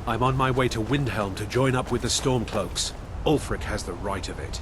I'm on my way to Windhelm to join up with the Stormcloaks. Ulfric has the right of it.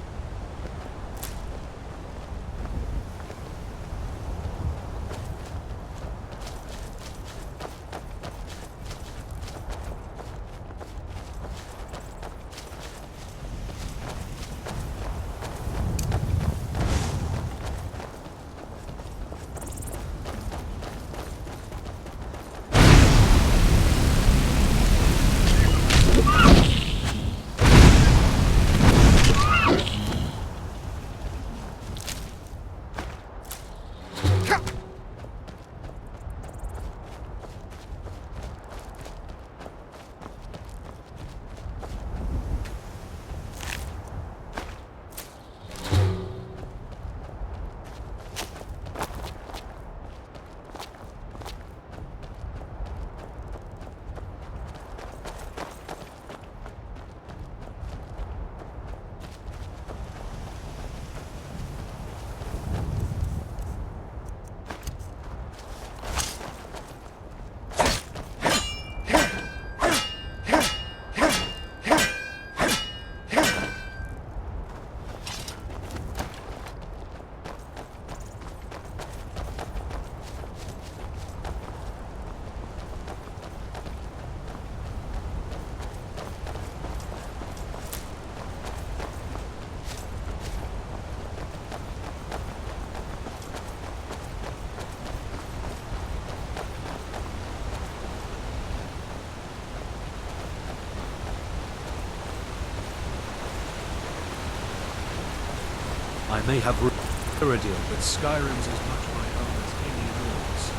I may have Iridium, but Skyrim's as much my home as any yours.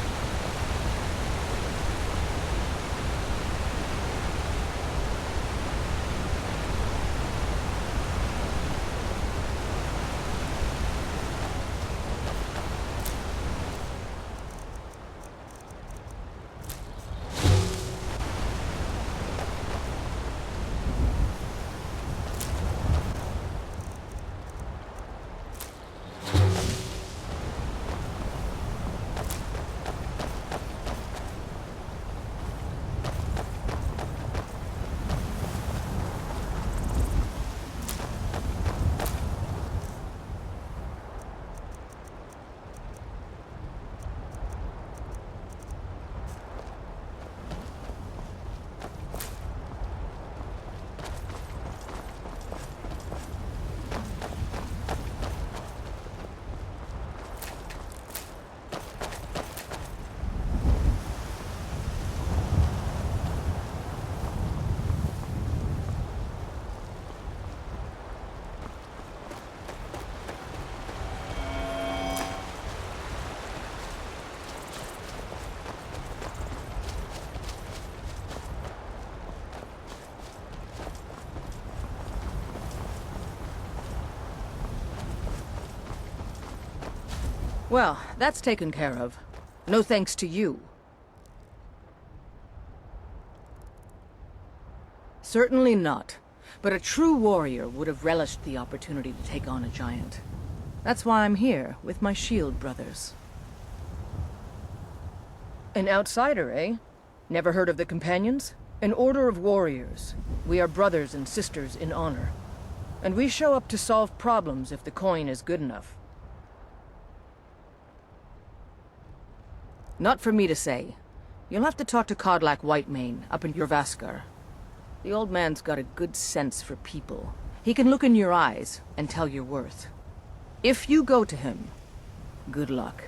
Well, that's taken care of. No thanks to you. Certainly not. But a true warrior would have relished the opportunity to take on a giant. That's why I'm here, with my shield brothers. An outsider, eh? Never heard of the Companions? An order of warriors. We are brothers and sisters in honor. And we show up to solve problems if the coin is good enough. Not for me to say. You'll have to talk to Kodlak Whitemane up in Jorvaskar. The old man's got a good sense for people. He can look in your eyes and tell your worth. If you go to him, good luck.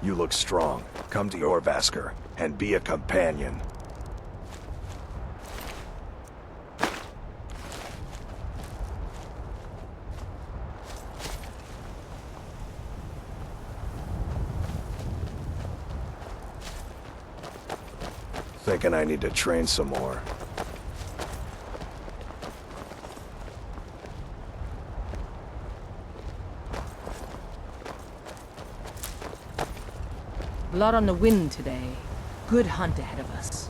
You look strong. Come to Jorvaskar and be a companion. Thinking I need to train some more. Blood on the wind today. Good hunt ahead of us.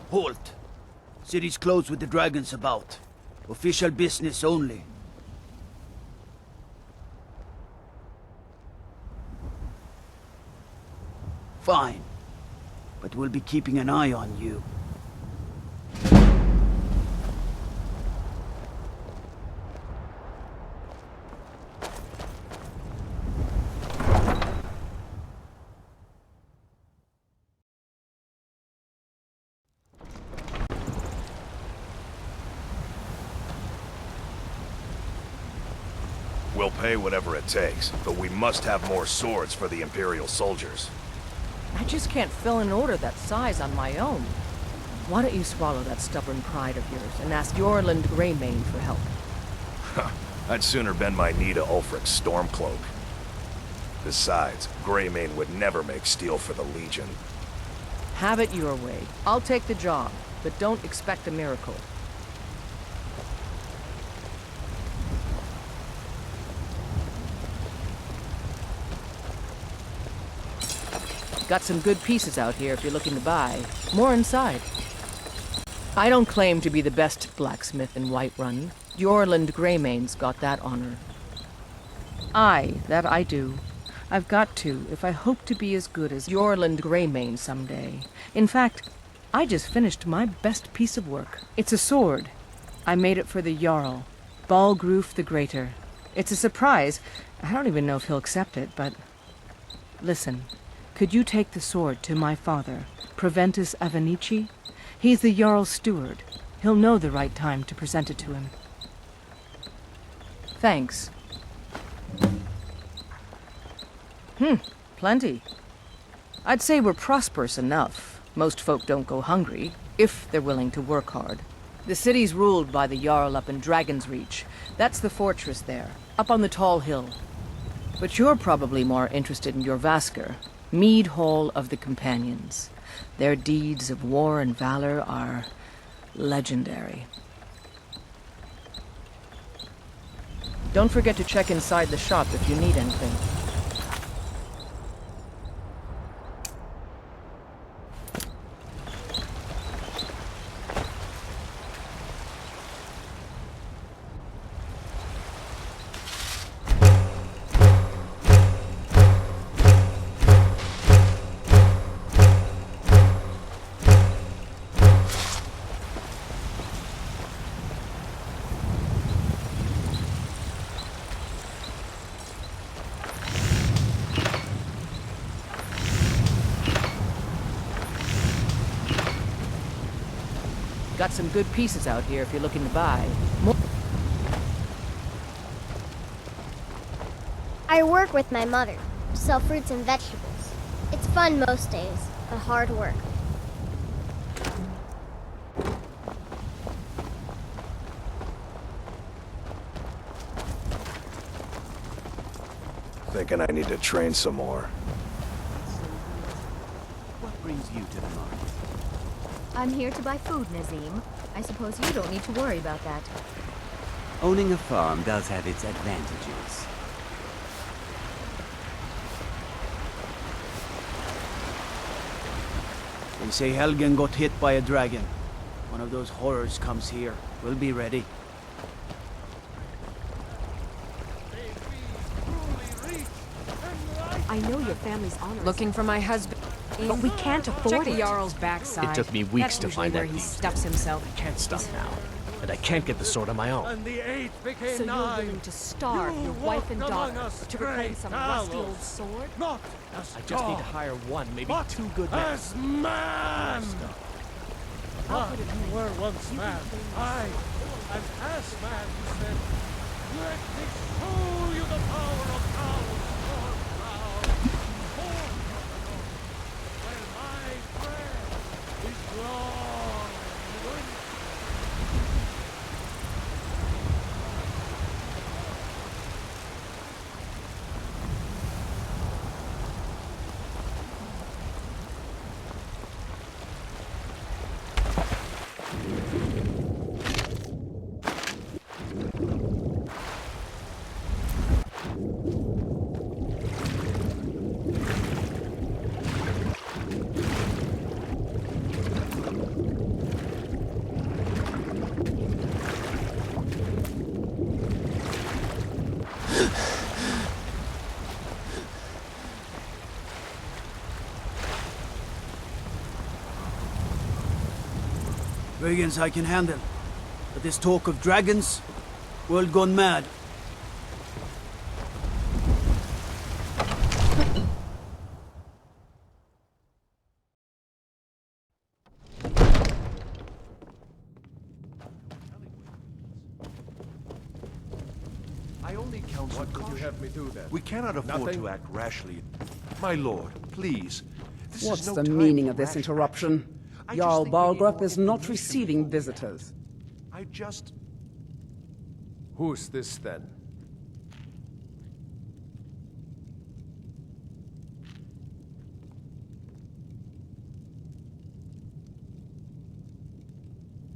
Halt! City's closed with the dragons about. Official business only. Fine. But we'll be keeping an eye on you. We'll pay whatever it takes, but we must have more swords for the Imperial soldiers. I just can't fill an order that size on my own. Why don't you swallow that stubborn pride of yours and ask Yorland Greymane for help? I'd sooner bend my knee to Ulfric's Stormcloak. Besides, Greymane would never make steel for the Legion. Have it your way. I'll take the job, but don't expect a miracle. Got some good pieces out here if you're looking to buy. More inside. I don't claim to be the best blacksmith in Whiterun. Yorland Greymane's got that honor. Aye, that I do. I've got to, if I hope to be as good as Yorland Greymane someday. In fact, I just finished my best piece of work. It's a sword. I made it for the Jarl, Balgruf the Greater. It's a surprise. I don't even know if he'll accept it, but... Listen. Could you take the sword to my father, Proventus Avenici? He's the Jarl's steward. He'll know the right time to present it to him. Thanks. Plenty. I'd say we're prosperous enough. Most folk don't go hungry, if they're willing to work hard. The city's ruled by the Jarl up in Dragon's Reach. That's the fortress there, up on the tall hill. But you're probably more interested in your Vasker. Mead Hall of the Companions. Their deeds of war and valor are legendary. Don't forget to check inside the shop if you need anything. Got some good pieces out here if you're looking to buy. I work with my mother, sell fruits and vegetables. It's fun most days, but hard work. Thinking I need to train some more. What brings you to the market? I'm here to buy food, Nazim. I suppose you don't need to worry about that. Owning a farm does have its advantages. They say Helgen got hit by a dragon. One of those horrors comes here. We'll be ready. I know your family's honor. Looking for my husband. But we can't afford Check the it. Jarl's backside. It took me weeks That's to find usually that where he thief. stuffs himself. I can't stop now. And I can't get the sword on my own. And the eighth became So you're nine. willing to starve You your wife and walked among daughter us to reclaim great some rusty owls. old sword? Not as I just need to God, hire one, maybe but two good men. as man. Ah, you were once man. I, and as man, you said, let me show you the power of cows or proud. Born from the north, where my bread is long and good. Brigands I can handle. But this talk of dragons? World gone mad. I only counsel What would you have me do then? We cannot afford Nothing? to act rashly. My lord, please. This What's is no the time meaning for of this rash interruption? action. I just Jarl think we need Balgrup more is not information receiving before we visitors. act. I just... Who's this then?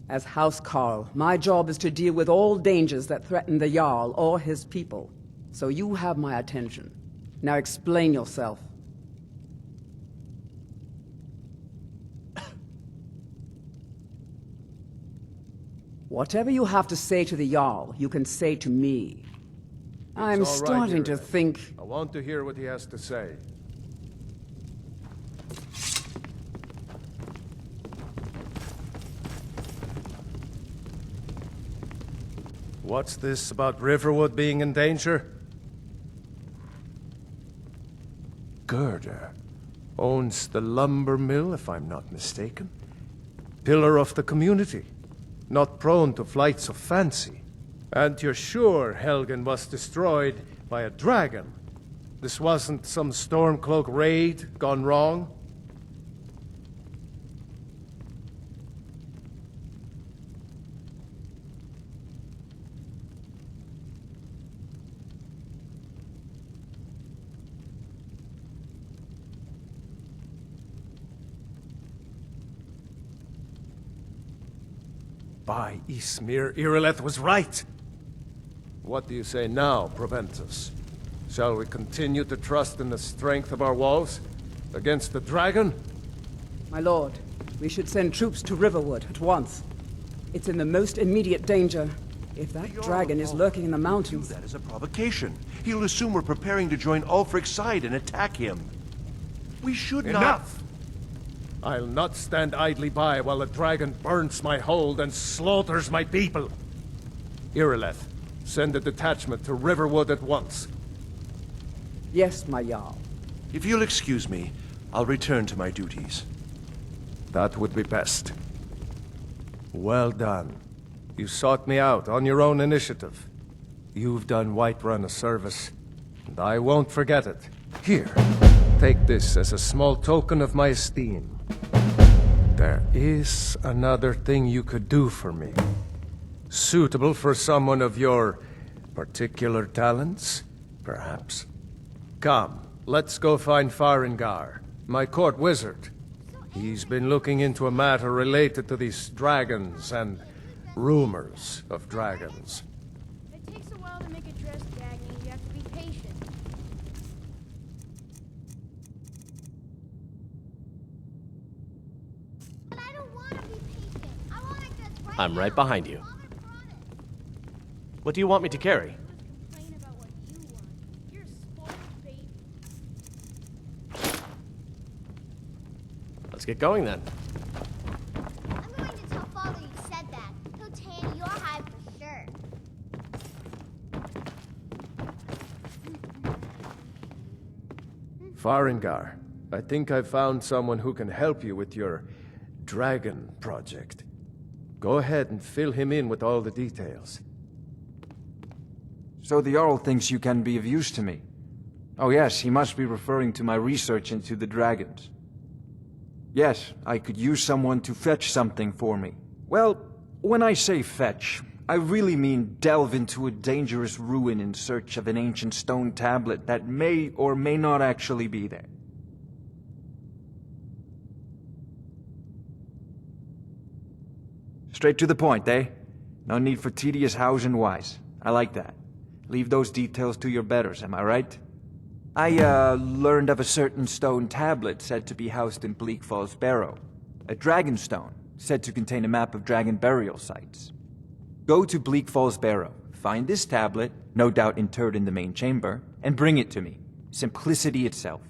As House Carl, my job is to deal with all dangers that threaten the Jarl or his people. So you have my attention. Now explain yourself. Whatever you have to say to the Jarl, you can say to me. I'm all right, starting to Ireland. think... I want to hear what he has to say. What's this about Riverwood being in danger? Gerda owns the lumber mill, if I'm not mistaken. Pillar of the community, not prone to flights of fancy. And you're sure Helgen was destroyed by a dragon? This wasn't some Stormcloak raid gone wrong? By Ysmir, Irileth was right. What do you say now, Proventus? Shall we continue to trust in the strength of our walls against the dragon? My lord, we should send troops to Riverwood at once. It's in the most immediate danger. If that dragon is lurking in the mountains... That is a provocation. He'll assume we're preparing to join Ulfric's side and attack him. We should not... Enough! I'll not stand idly by while the dragon burns my hold and slaughters my people. Irileth, send a detachment to Riverwood at once. Yes, my Jarl. If you'll excuse me, I'll return to my duties. That would be best. Well done. You sought me out on your own initiative. You've done Whiterun a service, and I won't forget it. Here, take this as a small token of my esteem. There is another thing you could do for me. Suitable for someone of your particular talents, perhaps. Come, let's go find Farengar, my court wizard. He's been looking into a matter related to these dragons and rumors of dragons. It takes a while to make a dress, Dagny. You have to be patient. But I don't want to be patient. I want to get right I'm right now. behind you. Father promised. What do you want me to carry? Complain about what you want. You're a spoiled baby. Let's get going then. I'm going to tell Father you said that. He'll tan your hide for sure. Farengar, I think I've found someone who can help you with your dragon project. Go ahead and fill him in with all the details. So the Jarl thinks you can be of use to me. Oh yes, he must be referring to my research into the dragons. Yes, I could use someone to fetch something for me. Well, when I say fetch, I really mean delve into a dangerous ruin in search of an ancient stone tablet that may or may not actually be there. Straight to the point, eh? No need for tedious hows and whys. I like that. Leave those details to your betters, am I right? I, learned of a certain stone tablet said to be housed in Bleak Falls Barrow. A dragon stone, said to contain a map of dragon burial sites. Go to Bleak Falls Barrow, find this tablet, no doubt interred in the main chamber, and bring it to me. Simplicity itself.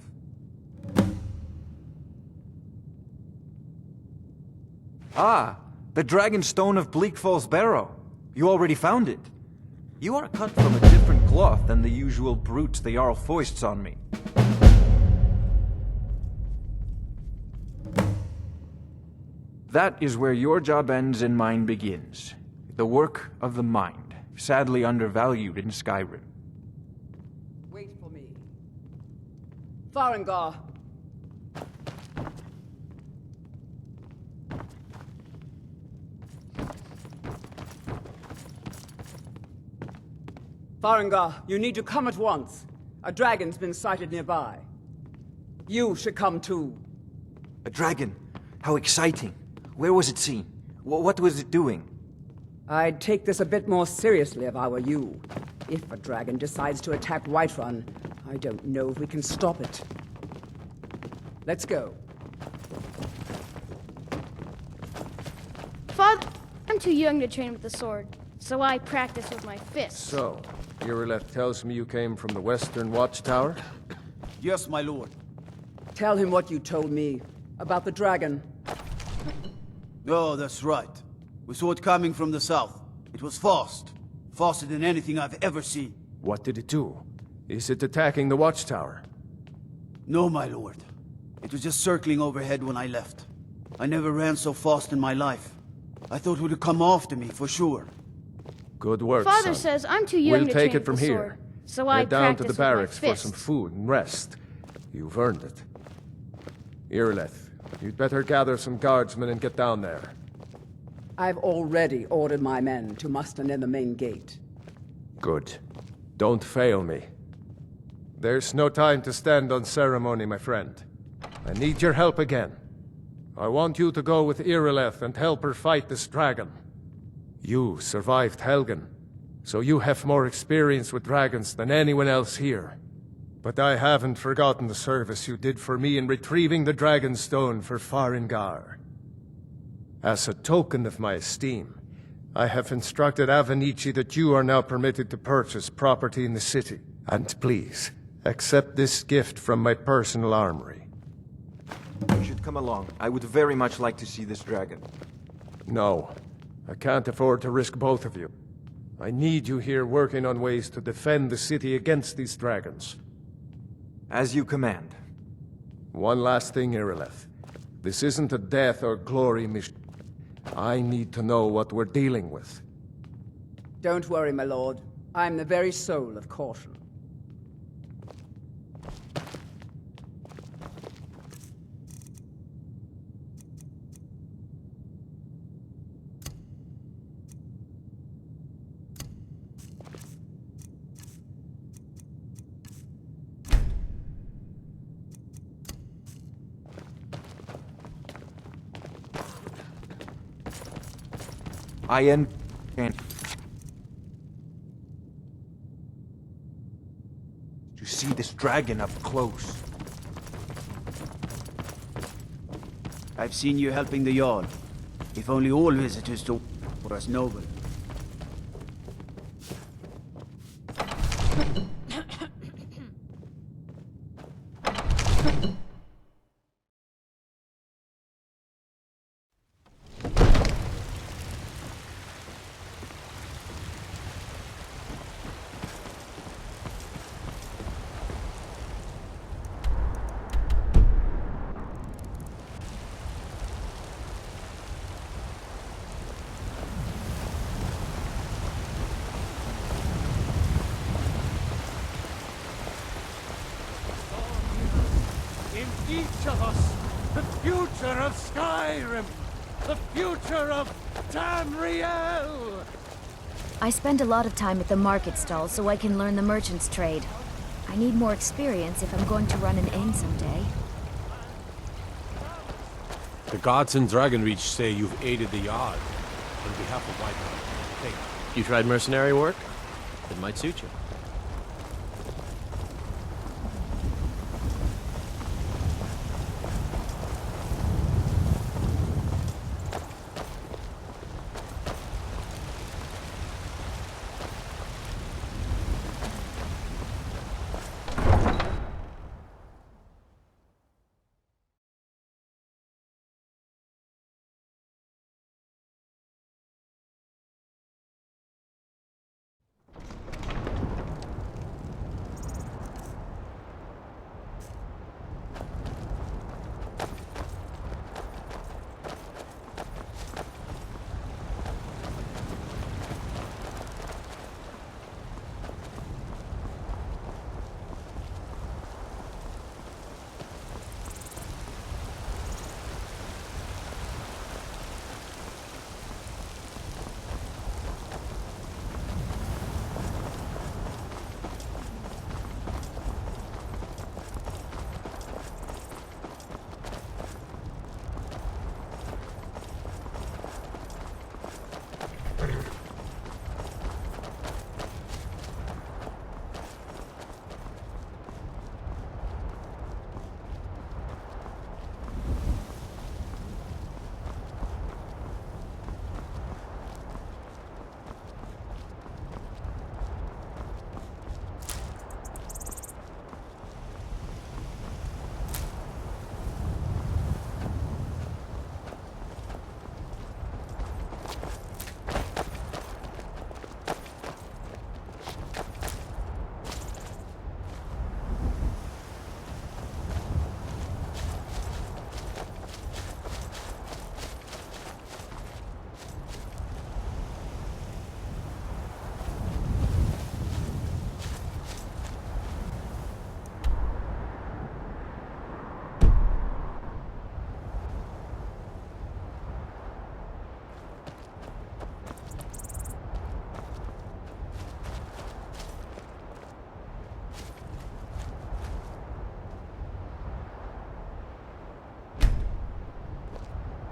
Ah, The Dragon Stone of Bleak Falls Barrow. You already found it. You are cut from a different cloth than the usual brutes the Jarl foists on me. That is where your job ends and mine begins. The work of the mind, sadly undervalued in Skyrim. Wait for me. Farengar! Farengar, you need to come at once. A dragon's been sighted nearby. You should come too. A dragon? How exciting. Where was it seen? What was it doing? I'd take this a bit more seriously if I were you. If a dragon decides to attack Whiterun, I don't know if we can stop it. Let's go. Father, I'm too young to train with the sword, so I practice with my fists. So, Irileth tells me you came from the Western Watchtower? Yes, my lord. Tell him what you told me about the dragon. Oh, that's right. We saw it coming from the south. It was fast. Faster than anything I've ever seen. What did it do? Is it attacking the Watchtower? No, my lord. It was just circling overhead when I left. I never ran so fast in my life. I thought it would come after me, for sure. Good work, Father son. says I'm too young We'll to take train it from with the here. sword, so I Head down to practice the with my barracks for some fists. food and rest. You've earned it. Irileth, you'd better gather some guardsmen and get down there. I've already ordered my men to muster near the main gate. Good. Don't fail me. There's no time to stand on ceremony, my friend. I need your help again. I want you to go with Irileth and help her fight this dragon. You survived Helgen, so you have more experience with dragons than anyone else here. But I haven't forgotten the service you did for me in retrieving the Dragon Stone for Farengar. As a token of my esteem, I have instructed Avenici that you are now permitted to purchase property in the city. And please, accept this gift from my personal armory. You should come along. I would very much like to see this dragon. No, I can't afford to risk both of you. I need you here working on ways to defend the city against these dragons. As you command. One last thing, Irileth. This isn't a death or glory mission. I need to know what we're dealing with. Don't worry, my lord. I'm the very soul of caution. And to see this dragon up close. I've seen you helping the Jarl. If only all visitors to were as noble. In each of us, the future of Skyrim, the future of Tamriel! I spend a lot of time at the market stall so I can learn the merchant's trade. I need more experience if I'm going to run an inn someday. The guards in Dragonreach say you've aided the Yard on behalf of Whiterun. Hey, You tried mercenary work? It might suit you.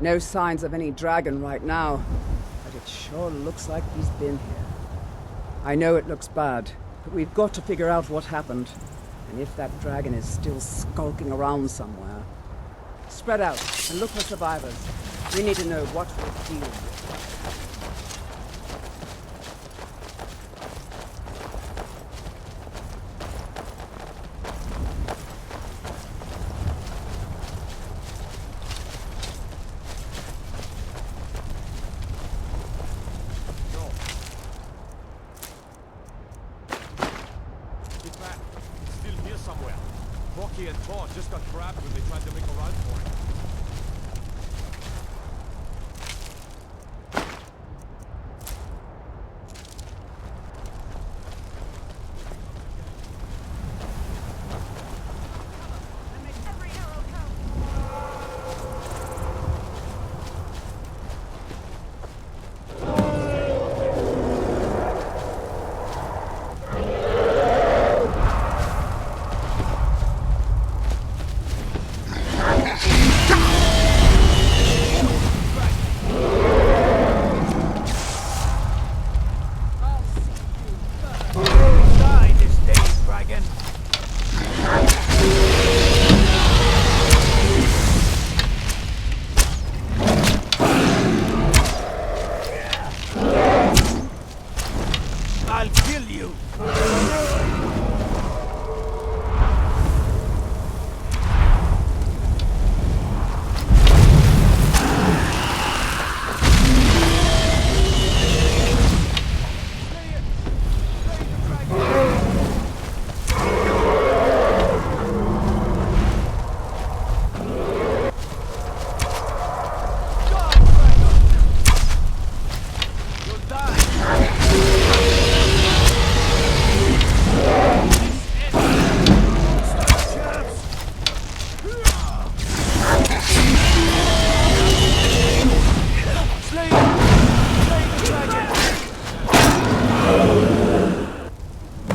No signs of any dragon right now, but it sure looks like he's been here. I know it looks bad, but we've got to figure out what happened. And if that dragon is still skulking around somewhere. Spread out and look for survivors. We need to know what we're dealing with. Rocky and Thor just got grabbed when they tried to make a run for it.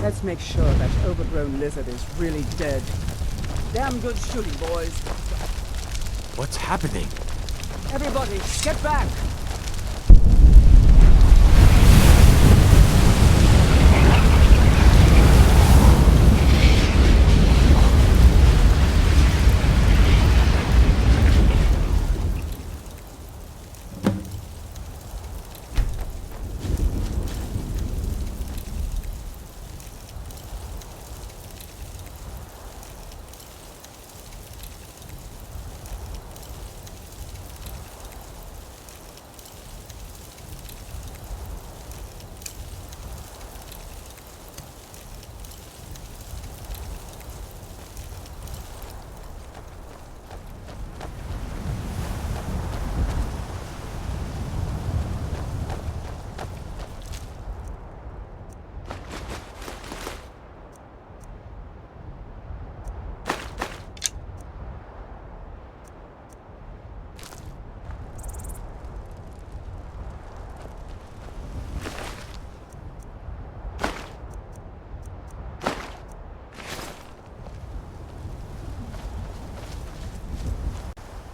Let's make sure that overgrown lizard is really dead. Damn good shooting, boys. What's happening? Everybody, get back!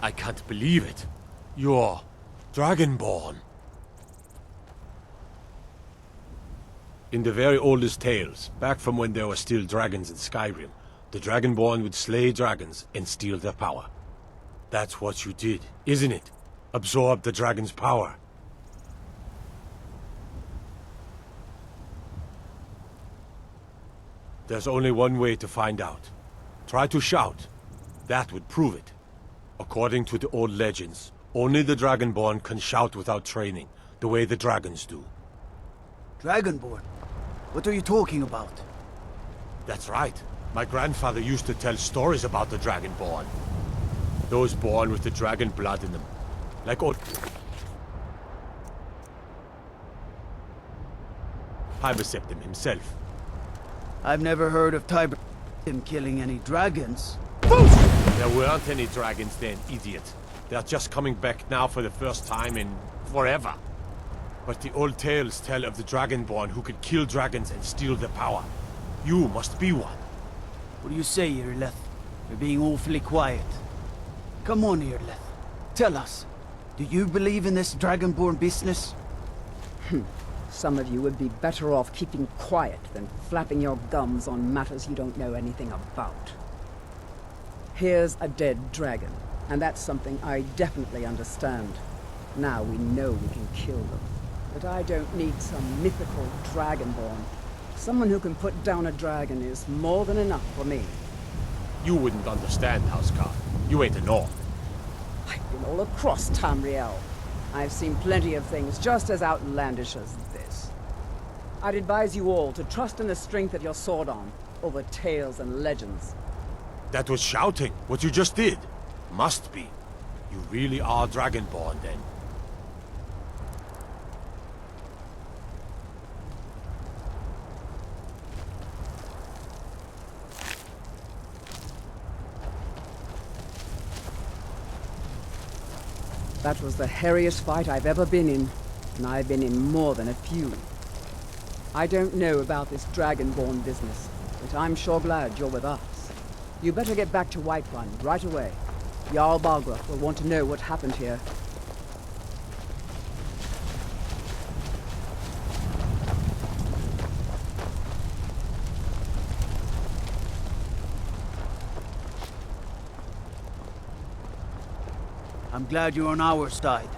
I can't believe it. You're Dragonborn. In the very oldest tales, back from when there were still dragons in Skyrim, the Dragonborn would slay dragons and steal their power. That's what you did, isn't it? Absorb the dragon's power. There's only one way to find out. Try to shout. That would prove it. According to the old legends, only the Dragonborn can shout without training, the way the dragons do. Dragonborn? What are you talking about? That's right. My grandfather used to tell stories about the Dragonborn. Those born with the dragon blood in them. Like old... Septim himself. I've never heard of Tiber him killing any dragons. There weren't any dragons then, idiot. They're just coming back now for the first time in forever. But the old tales tell of the Dragonborn who could kill dragons and steal their power. You must be one. What do you say, Irleth? You're being awfully quiet. Come on, Irleth. Tell us. Do you believe in this Dragonborn business? Some of you would be better off keeping quiet than flapping your gums on matters you don't know anything about. Here's a dead dragon, and that's something I definitely understand. Now we know we can kill them. But I don't need some mythical Dragonborn. Someone who can put down a dragon is more than enough for me. You wouldn't understand, Housecarl. You ain't a North. I've been all across Tamriel. I've seen plenty of things just as outlandish as this. I'd advise you all to trust in the strength of your sword arm over tales and legends. That was shouting, what you just did. Must be. You really are Dragonborn, then. That was the hairiest fight I've ever been in, and I've been in more than a few. I don't know about this Dragonborn business, but I'm sure glad you're with us. You better get back to Whiterun right away. Jarl Balgruuf will want to know what happened here. I'm glad you're on our side.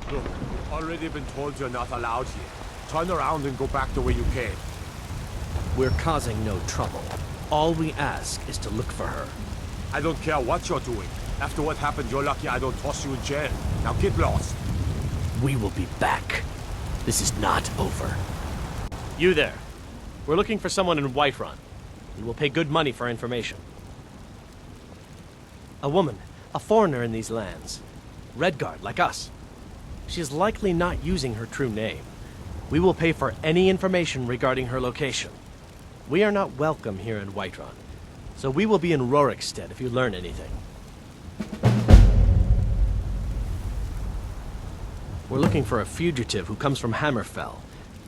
Look, you've already been told you're not allowed here. Turn around and go back the way you came. We're causing no trouble. All we ask is to look for her. I don't care what you're doing. After what happened, you're lucky I don't toss you in jail. Now get lost. We will be back. This is not over. You there. We're looking for someone in Whiterun. We will pay good money for information. A woman, a foreigner in these lands. Redguard, like us. She is likely not using her true name. We will pay for any information regarding her location. We are not welcome here in Whiterun, so we will be in Rorikstead if you learn anything. We're looking for a fugitive who comes from Hammerfell.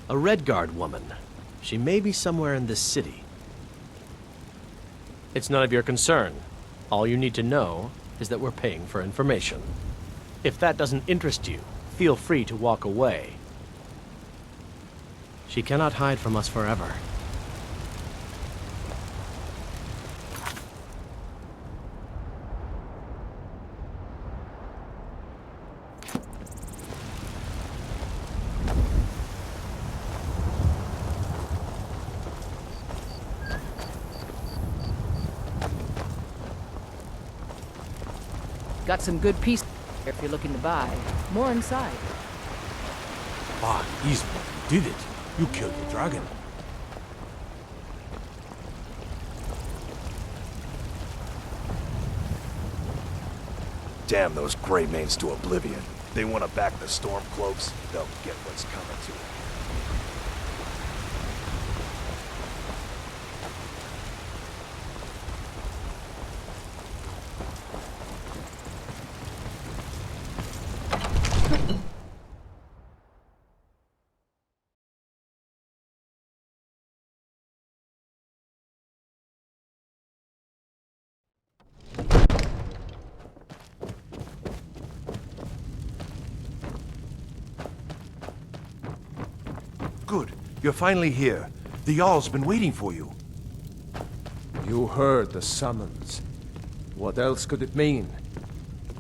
A Redguard woman. She may be somewhere in this city. It's none of your concern. All you need to know is that we're paying for information. If that doesn't interest you, feel free to walk away. She cannot hide from us forever. Got some good pieces if you're looking to buy. More inside. Ah, he's did it. You killed the dragon. Damn those Greymanes to oblivion. They want to back the Stormcloaks, they'll get what's coming to them. Good. You're finally here. The Jarl's been waiting for you. You heard the summons. What else could it mean?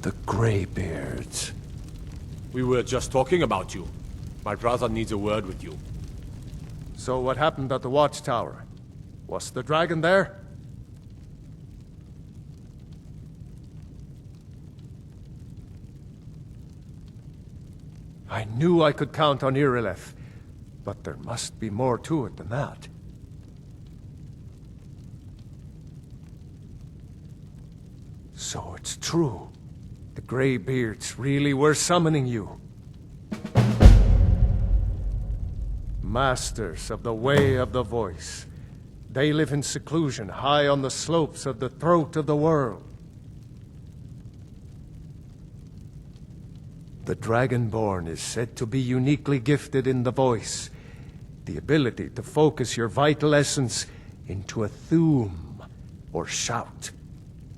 The Greybeards. We were just talking about you. My brother needs a word with you. So what happened at the watchtower? Was the dragon there? I knew I could count on Irileth, but there must be more to it than that. So it's true. The Greybeards really were summoning you. Masters of the Way of the Voice. They live in seclusion high on the slopes of the throat of the world. The Dragonborn is said to be uniquely gifted in the voice, the ability to focus your vital essence into a thume or shout.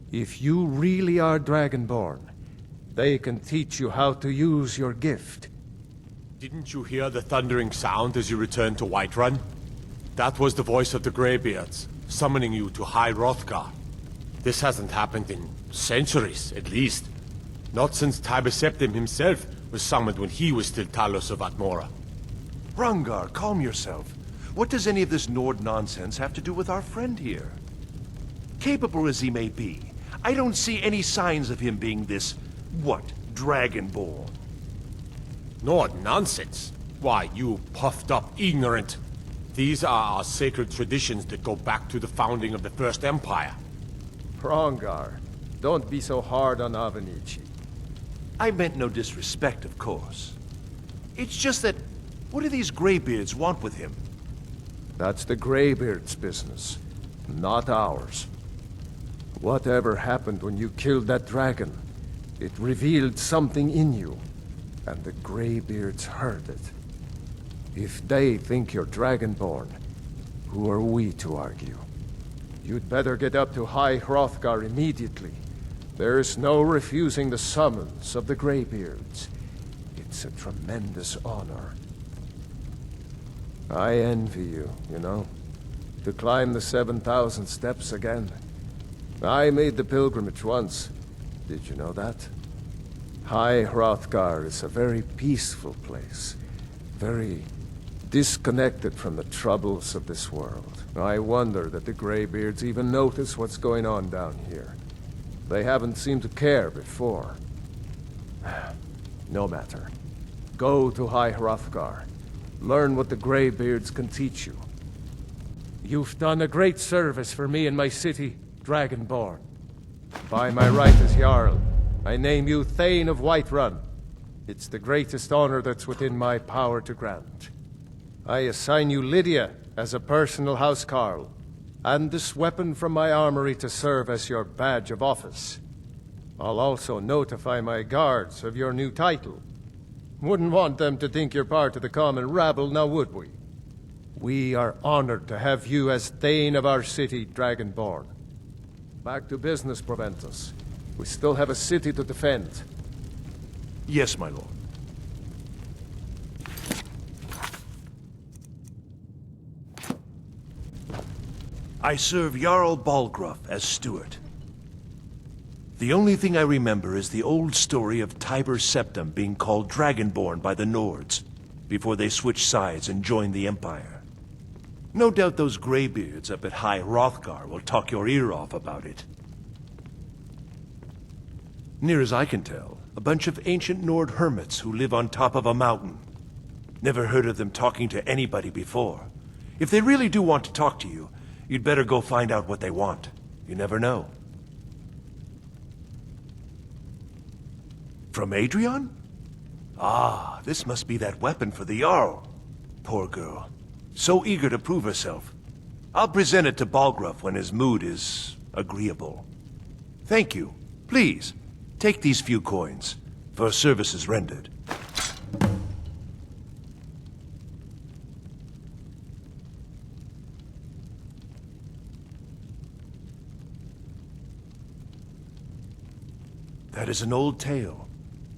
If you really are Dragonborn, they can teach you how to use your gift. Didn't you hear the thundering sound as you returned to Whiterun? That was the voice of the Greybeards, summoning you to High Hrothgar. This hasn't happened in centuries, at least. Not since Tiber Septim himself was summoned when he was still Talos of Atmora. Hrongar, calm yourself. What does any of this Nord nonsense have to do with our friend here? Capable as he may be, I don't see any signs of him being this, Dragonborn. Nord nonsense? Why, you puffed up ignorant. These are our sacred traditions that go back to the founding of the First Empire. Hrongar, don't be so hard on Avenici. I meant no disrespect, of course. It's just that, what do these Greybeards want with him? That's the Greybeards' business, not ours. Whatever happened when you killed that dragon, it revealed something in you, and the Greybeards heard it. If they think you're Dragonborn, who are we to argue? You'd better get up to High Hrothgar immediately. There's no refusing the summons of the Greybeards. It's a tremendous honor. I envy you, you know, to climb the 7,000 steps again. I made the pilgrimage once. Did you know that? High Hrothgar is a very peaceful place. Very disconnected from the troubles of this world. I wonder that the Greybeards even notice what's going on down here. They haven't seemed to care before. No matter. Go to High Hrothgar. Learn what the Greybeards can teach you. You've done a great service for me and my city, Dragonborn. By my right as Jarl, I name you Thane of Whiterun. It's the greatest honor that's within my power to grant. I assign you Lydia as a personal housecarl, and this weapon from my armory to serve as your badge of office. I'll also notify my guards of your new title. Wouldn't want them to think you're part of the common rabble, now would we? We are honored to have you as Thane of our city, Dragonborn. Back to business, Proventus. We still have a city to defend. Yes, my lord. I serve Jarl Balgruuf as steward. The only thing I remember is the old story of Tiber Septim being called Dragonborn by the Nords, before they switched sides and joined the Empire. No doubt those Greybeards up at High Hrothgar will talk your ear off about it. Near as I can tell, a bunch of ancient Nord hermits who live on top of a mountain. Never heard of them talking to anybody before. If they really do want to talk to you, you'd better go find out what they want. You never know. From Adrian? Ah, this must be that weapon for the Jarl. Poor girl. So eager to prove herself. I'll present it to Balgruuf when his mood is agreeable. Thank you. Please, take these few coins for services rendered. That is an old tale,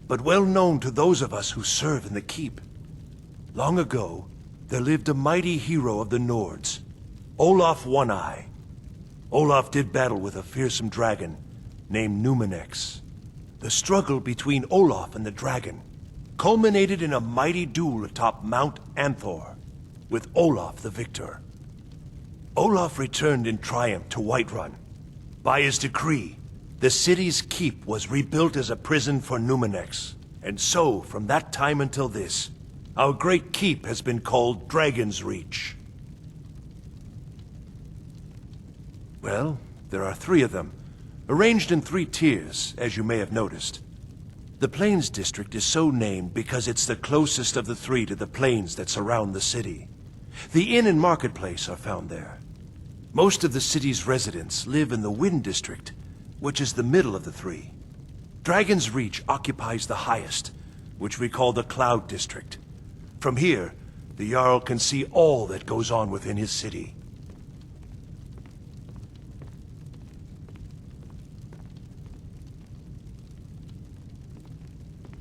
but well known to those of us who serve in the keep. Long ago, there lived a mighty hero of the Nords, Olaf One-Eye. Olaf did battle with a fearsome dragon named Numenex. The struggle between Olaf and the dragon culminated in a mighty duel atop Mount Anthor, with Olaf the victor. Olaf returned in triumph to Whiterun. By his decree, the city's keep was rebuilt as a prison for Numenex. And so, from that time until this, our great keep has been called Dragon's Reach. Well, there are 3 of them, arranged in 3 tiers, as you may have noticed. The Plains District is so named because it's the closest of the 3 to the plains that surround the city. The inn and marketplace are found there. Most of the city's residents live in the Wind District, which is the middle of the 3. Dragon's Reach occupies the highest, which we call the Cloud District. From here, the Jarl can see all that goes on within his city.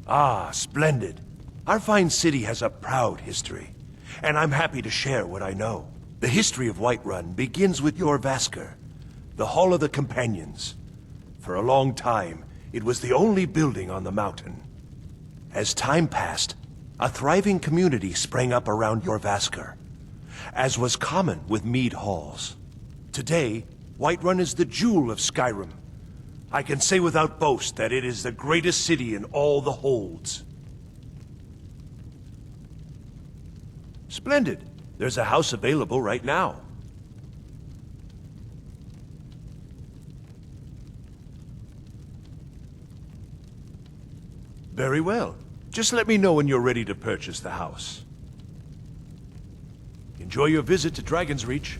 Ah, splendid. Our fine city has a proud history, and I'm happy to share what I know. The history of Whiterun begins with Jorrvaskr, the Hall of the Companions. For a long time, it was the only building on the mountain. As time passed, a thriving community sprang up around Jorrvaskr, as was common with mead halls. Today, Whiterun is the jewel of Skyrim. I can say without boast that it is the greatest city in all the holds. Splendid. There's a house available right now. Very well. Just let me know when you're ready to purchase the house. Enjoy your visit to Dragon's Reach.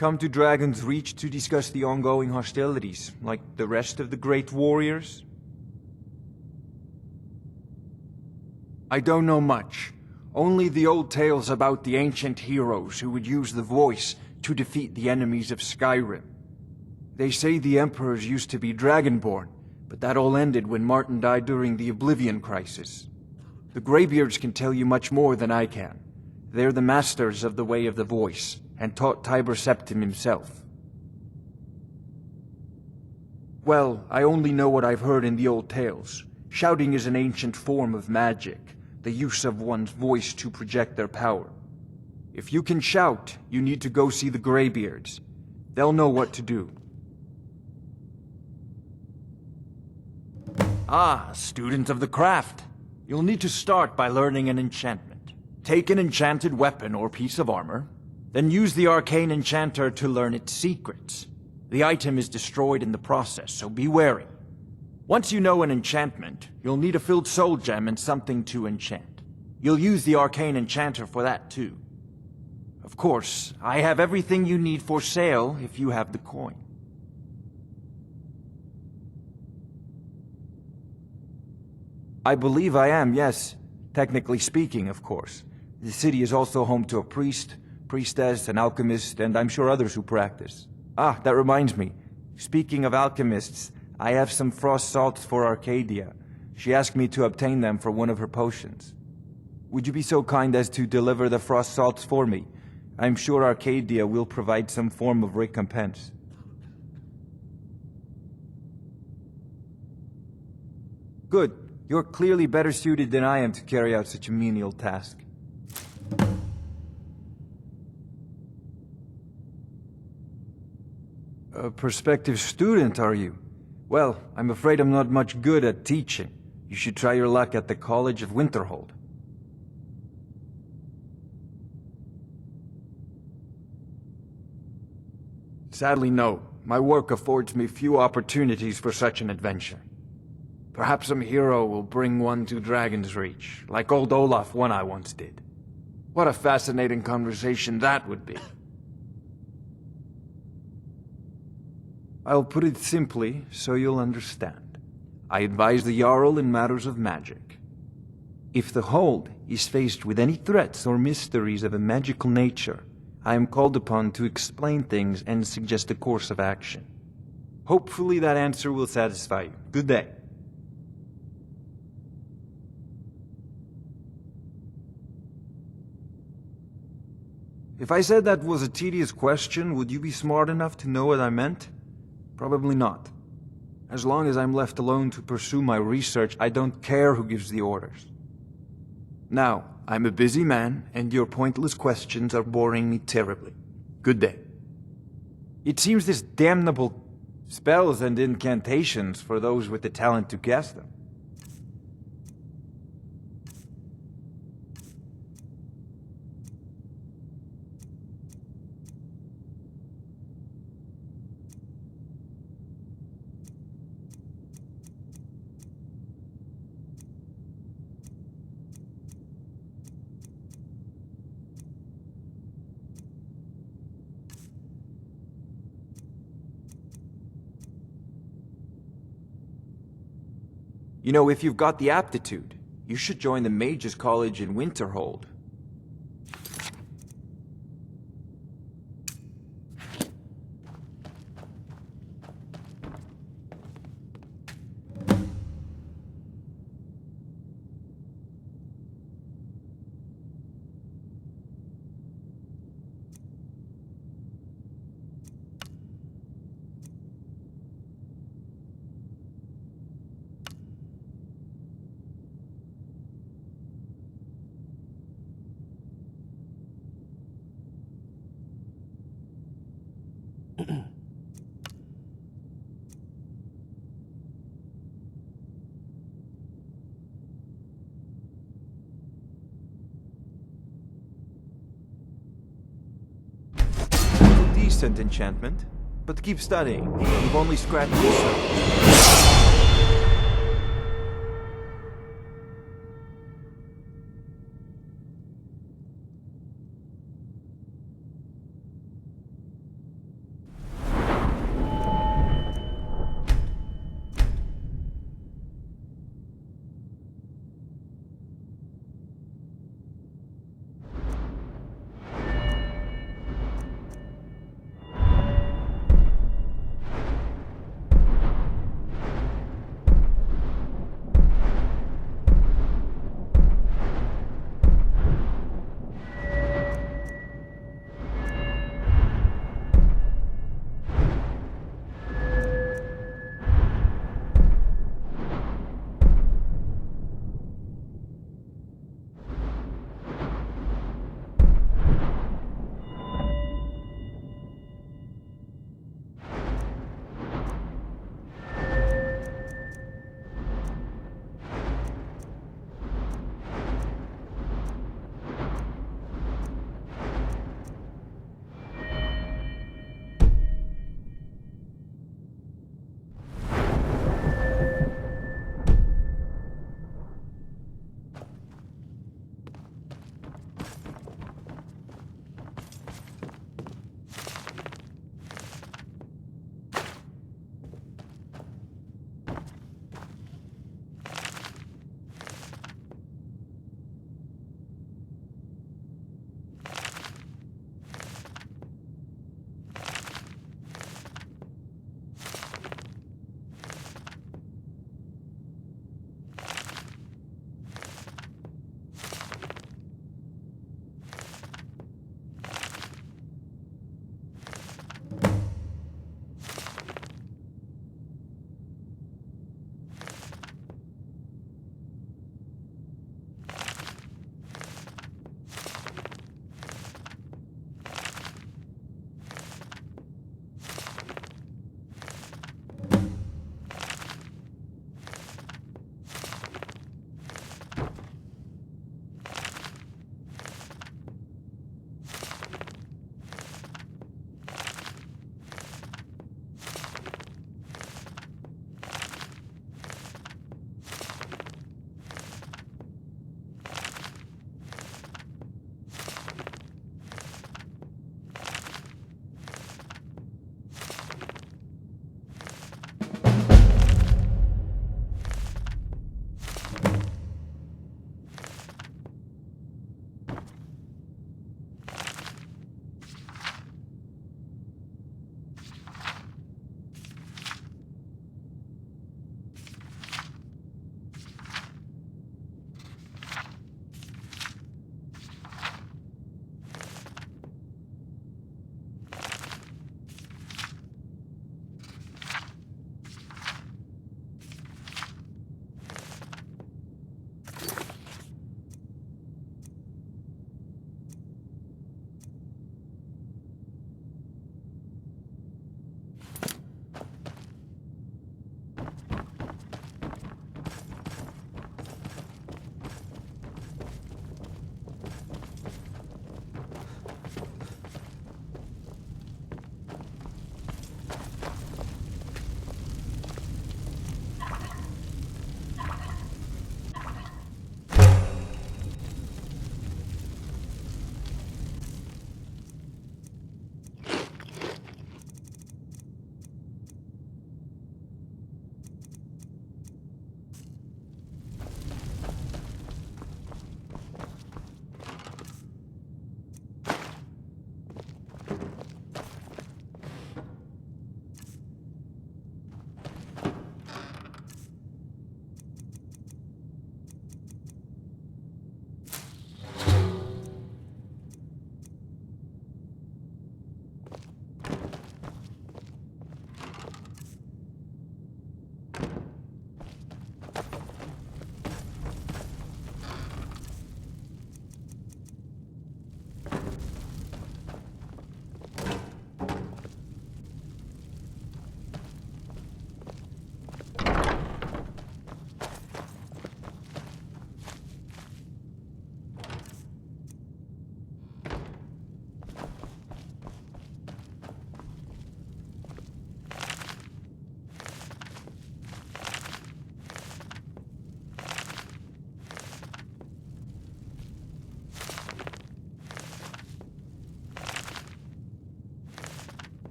Come to Dragon's Reach to discuss the ongoing hostilities, like the rest of the great warriors? I don't know much. Only the old tales about the ancient heroes who would use the voice to defeat the enemies of Skyrim. They say the emperors used to be Dragonborn, but that all ended when Martin died during the Oblivion Crisis. The Greybeards can tell you much more than I can. They're the masters of the Way of the Voice, and taught Tiber Septim himself. Well, I only know what I've heard in the old tales. Shouting is an ancient form of magic, the use of one's voice to project their power. If you can shout, you need to go see the Greybeards. They'll know what to do. Ah, student of the craft. You'll need to start by learning an enchantment. Take an enchanted weapon or piece of armor, then use the arcane enchanter to learn its secrets. The item is destroyed in the process, so be wary. Once you know an enchantment, you'll need a filled soul gem and something to enchant. You'll use the arcane enchanter for that too. Of course, I have everything you need for sale if you have the coin. I believe I am, yes. Technically speaking, of course. The city is also home to a priest, priestess, an alchemist, and I'm sure others who practice. Ah, that reminds me. Speaking of alchemists, I have some frost salts for Arcadia. She asked me to obtain them for one of her potions. Would you be so kind as to deliver the frost salts for me? I'm sure Arcadia will provide some form of recompense. Good. You're clearly better suited than I am to carry out such a menial task. A prospective student, are you? Well, I'm afraid I'm not much good at teaching. You should try your luck at the College of Winterhold. Sadly, no. My work affords me few opportunities for such an adventure. Perhaps some hero will bring one to Dragon's Reach, like old Olaf one I once did. What a fascinating conversation that would be. I'll put it simply, so you'll understand. I advise the Jarl in matters of magic. If the Hold is faced with any threats or mysteries of a magical nature, I am called upon to explain things and suggest a course of action. Hopefully that answer will satisfy you. Good day. If I said that was a tedious question, would you be smart enough to know what I meant? Probably not. As long as I'm left alone to pursue my research, I don't care who gives the orders. Now, I'm a busy man, and your pointless questions are boring me terribly. Good day. It seems this damnable spells and incantations for those with the talent to cast them. You know, if you've got the aptitude, you should join the Mages College in Winterhold. Decent enchantment, but keep studying. You've only scratched the surface.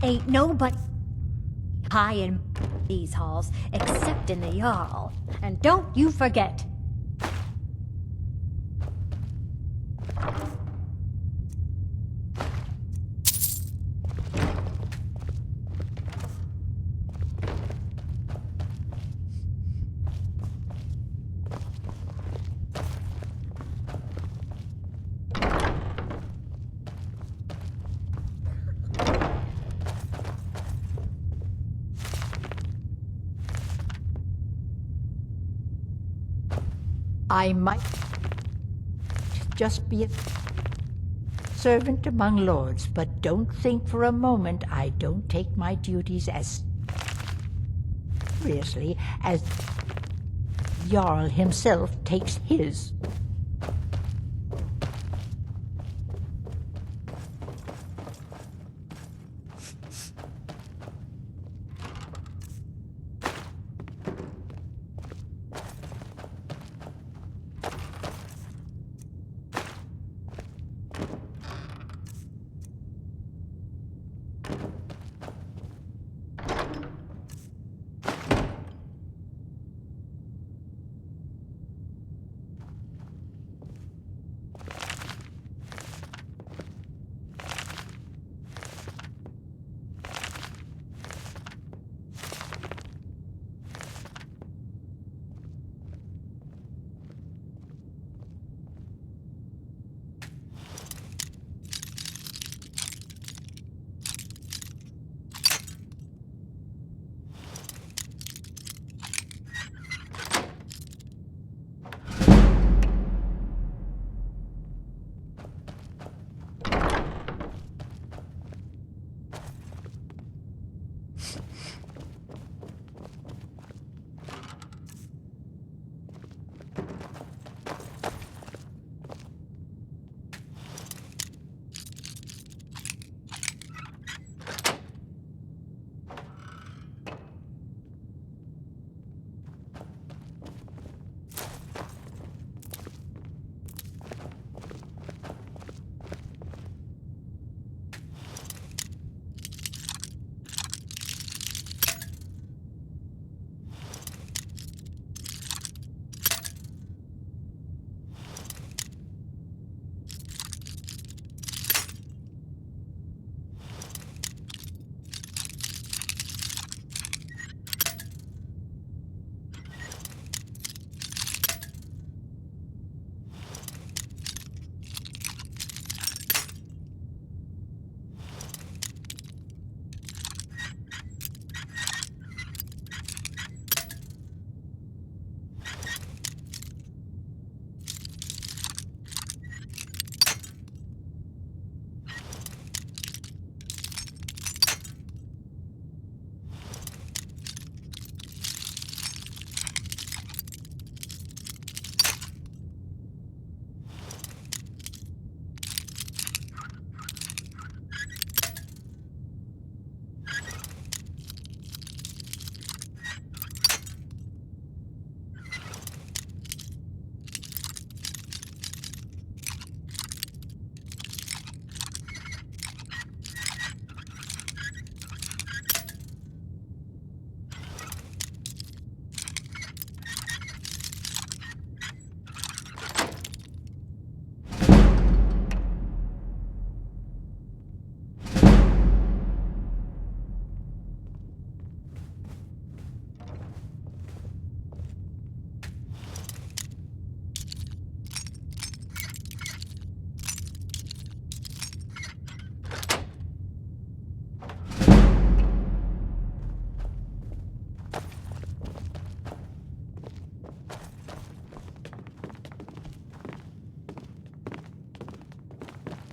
Ain't nobody high in these halls except in the Jarl. And don't you forget. I might just be a servant among lords, but don't think for a moment I don't take my duties as seriously as Jarl himself takes his.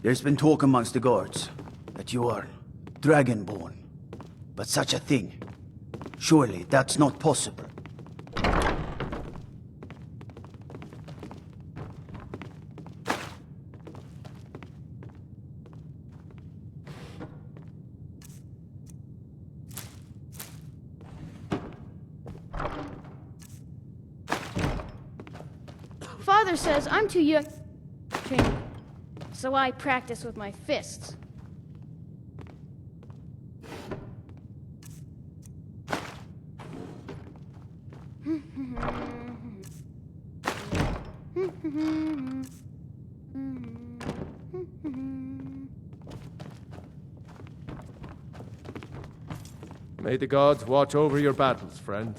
There's been talk amongst the guards that you are Dragonborn. But such a thing, surely that's not possible. Father says I'm too young to train, so I practice with my fists. May the gods watch over your battles, friend.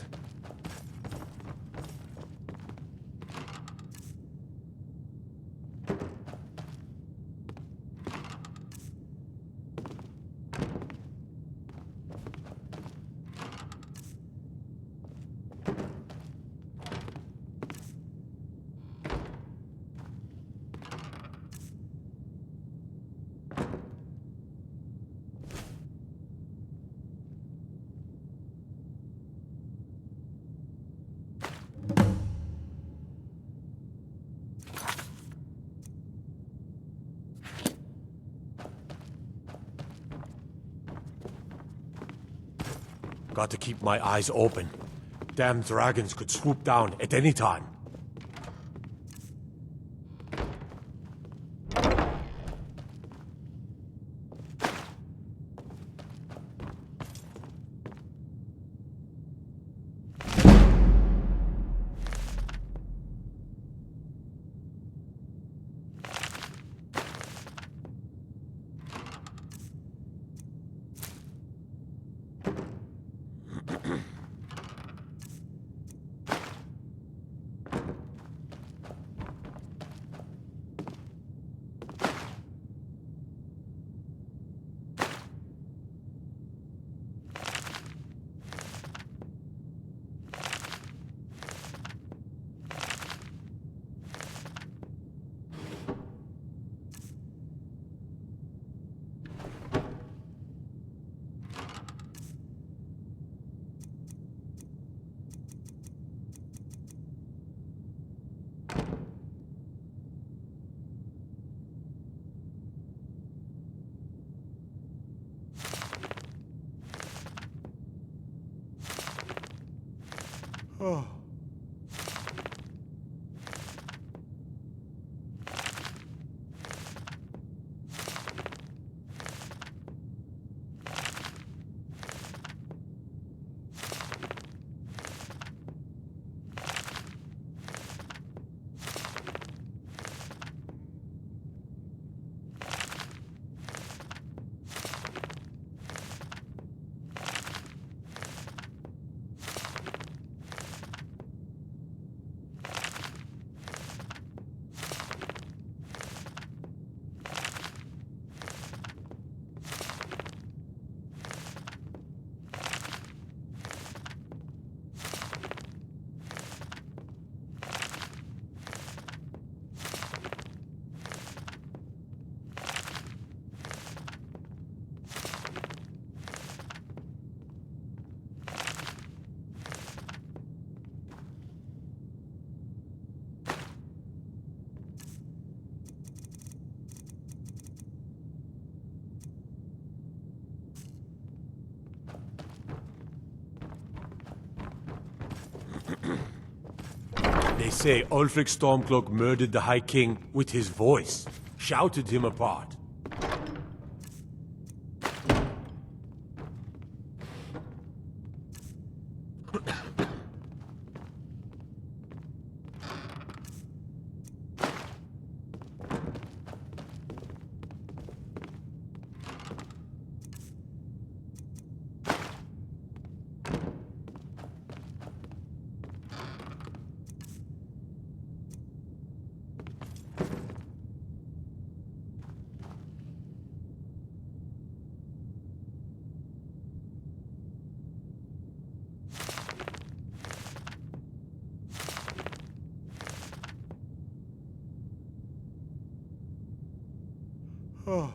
Got to keep my eyes open. Damn dragons could swoop down at any time. Oh. They say Ulfric Stormcloak murdered the High King with his voice, shouted him apart. Oh.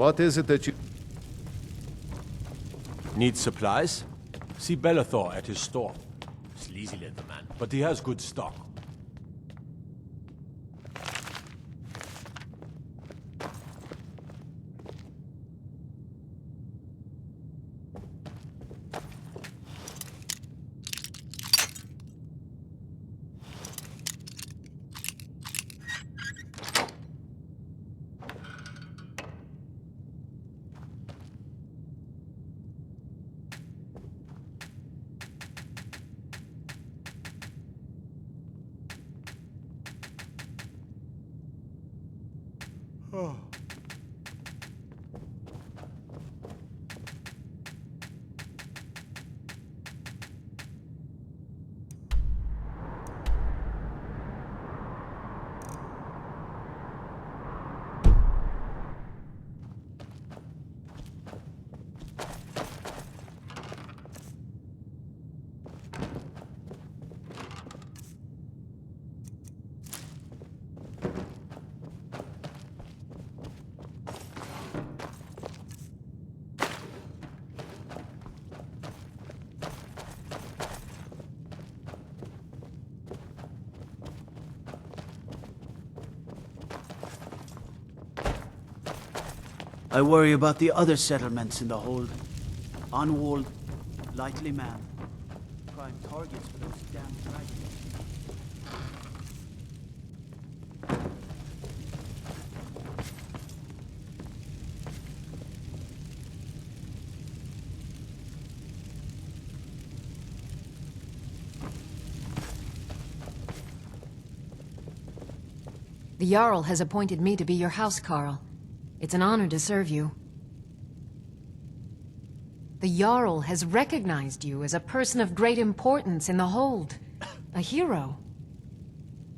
What is it that you... Need supplies? See Bellathor at his store. Sleazy little man, but he has good stock. Oh. I worry about the other settlements in the hold. Unwalled, lightly manned. Prime targets for those damn dragons. The Jarl has appointed me to be your housecarl. It's an honor to serve you. The Jarl has recognized you as a person of great importance in the hold. A hero.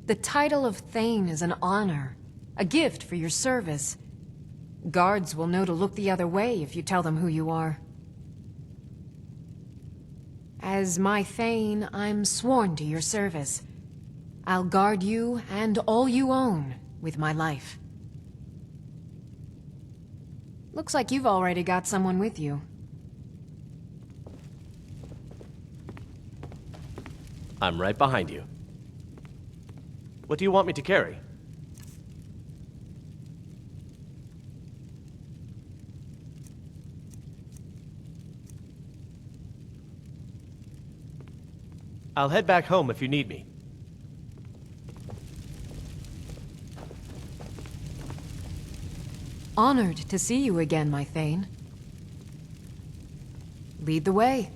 The title of Thane is an honor, a gift for your service. Guards will know to look the other way if you tell them who you are. As my Thane, I'm sworn to your service. I'll guard you and all you own with my life. Looks like you've already got someone with you. I'm right behind you. What do you want me to carry? I'll head back home if you need me. Honored to see you again, my Thane. Lead the way.